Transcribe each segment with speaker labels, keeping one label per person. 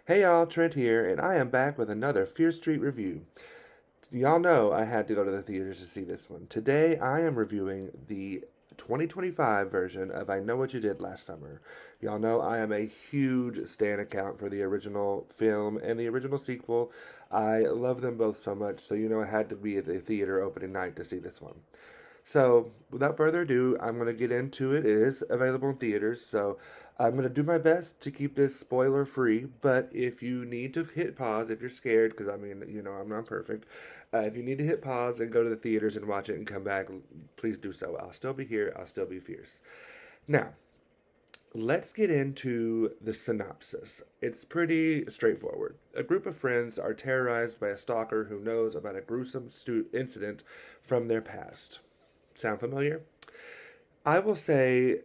Speaker 1: Hey y'all, Trent here, and I am back with another Fear Street review. Y'all know I had to go to the theaters to see this one. Today I am reviewing the 2025 version of I Know What You Did Last Summer. Y'all know I am a huge stan account for the original film and the original sequel. I love them both so much, so you know I had to be at the theater opening night to see this one. So, without further ado, I'm going to get into it. It is available in theaters, so I'm going to do my best to keep this spoiler free. But if you need to hit pause, if you're scared, because I mean, you know, I'm not perfect, if you need to hit pause and go to the theaters and watch it and come back, please do so. I'll still be here, I'll still be fierce. Now, let's get into the synopsis. It's pretty straightforward. A group of friends are terrorized by a stalker who knows about a gruesome incident from their past. Sound familiar? I will say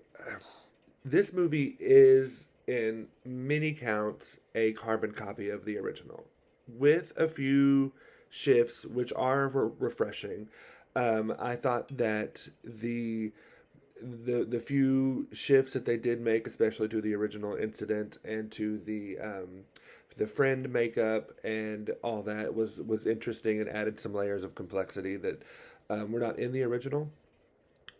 Speaker 1: this movie is, in many counts, a carbon copy of the original, with a few shifts which are refreshing. I thought that the few shifts that they did make, especially to the original incident and to the friend makeup and all that, was interesting and added some layers of complexity that were not in the original.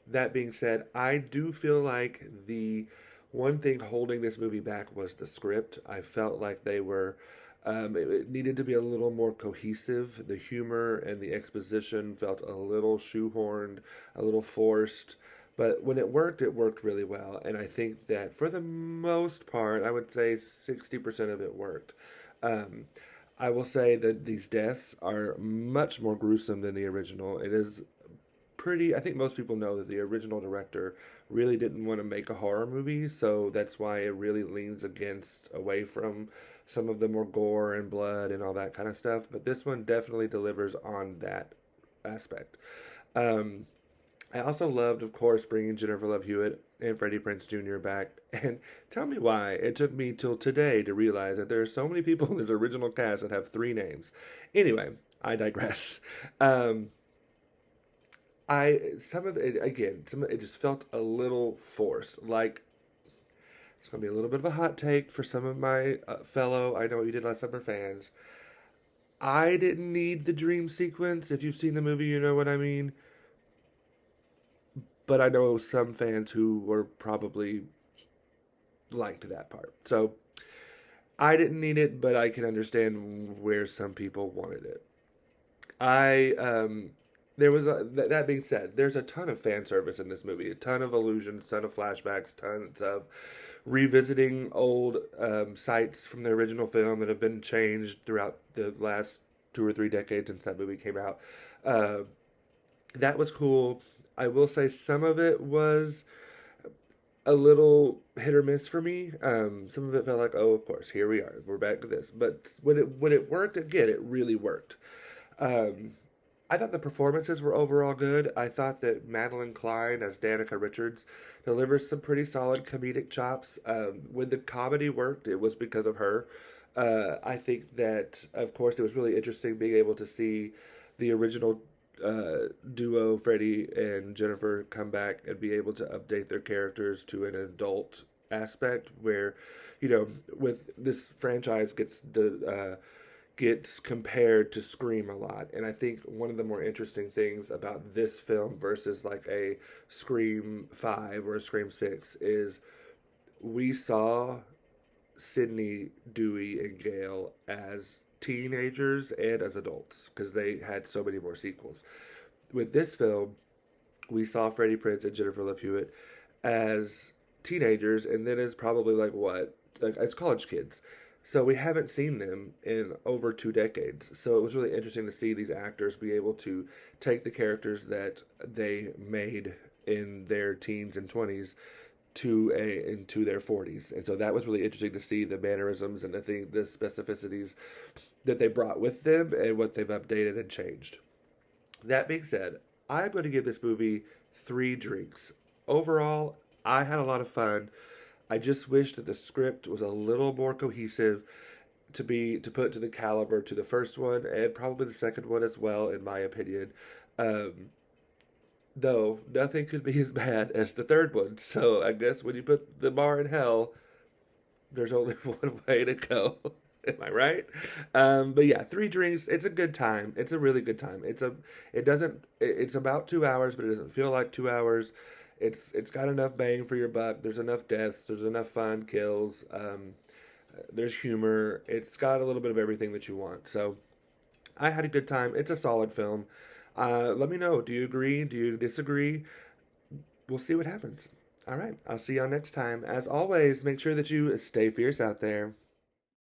Speaker 1: That being said, I do feel like the one thing holding this movie back was the script. I felt like they were. It needed to be a little more cohesive. The humor and the exposition felt a little shoehorned, a little forced. But when it worked really well. And I think that for the most part, I would say 60% of it worked. Um, I will say that these deaths are much more gruesome than the original. It is pretty. I think most people know that the original director really didn't want to make a horror movie, so that's why it really leans against away from some of the more gore and blood and all that kind of stuff. But this one definitely delivers on that aspect. Um, I also loved, of course, bringing Jennifer Love Hewitt and Freddie Prinze Jr. back. And tell me why it took me till today to realize that there are so many people in this original cast that have three names. Anyway, I digress. Um, I some of it again, some of it just felt a little forced. Like it's gonna be a little bit of a hot take for some of my fellow I Know What You Did Last Summer fans. I didn't need the dream sequence. If you've seen the movie, you know what I mean. But I know some fans who were probably liked that part. So I didn't need it, but I can understand where some people wanted it. I there was that being said, there's a ton of fan service in this movie, a ton of allusions, ton of flashbacks, tons of revisiting old sites from the original film that have been changed throughout the last 2 or 3 decades since that movie came out. Uh, that was cool. I will say some of it was a little hit or miss for me. Some of it felt like, oh, of course, here we are, we're back to this. But when it worked again, it really worked. Um, I thought the performances were overall good. I thought that Madeline Klein as Danica Richards delivers some pretty solid comedic chops. When the comedy worked, it was because of her. I think that, of course, it was really interesting being able to see the original duo, Freddie and Jennifer, come back and be able to update their characters to an adult aspect where, you know, with this franchise gets compared to Scream a lot. And I think one of the more interesting things about this film versus like a Scream 5 or a Scream 6 is we saw Sydney, Dewey, and Gail as teenagers and as adults because they had so many more sequels. With this film, we saw Freddie Prinze and Jennifer Love Hewitt as teenagers and then as probably like what? Like as college kids. So we haven't seen them in over 2 decades. So it was really interesting to see these actors be able to take the characters that they made in their teens and 20s into their 40s. And so that was really interesting to see the mannerisms and the specificities that they brought with them and what they've updated and changed. That being said, I'm going to give this movie 3 drinks. Overall, I had a lot of fun. I just wish that the script was a little more cohesive to put to the caliber to the first one and probably the second one as well, in my opinion. Um, though nothing could be as bad as the third one. So I guess when you put the bar in hell, there's only one way to go. Am I right? But yeah, three drinks. It's a good time. It's a really good time. It doesn't. It's about 2 hours, but it doesn't feel like 2 hours. It's got enough bang for your buck. There's enough deaths. There's enough fun kills. There's humor. It's got a little bit of everything that you want. So I had a good time. It's a solid film. Let me know. Do you agree? Do you disagree? We'll see what happens. All right. I'll see y'all next time. As always, make sure that you stay fierce out there.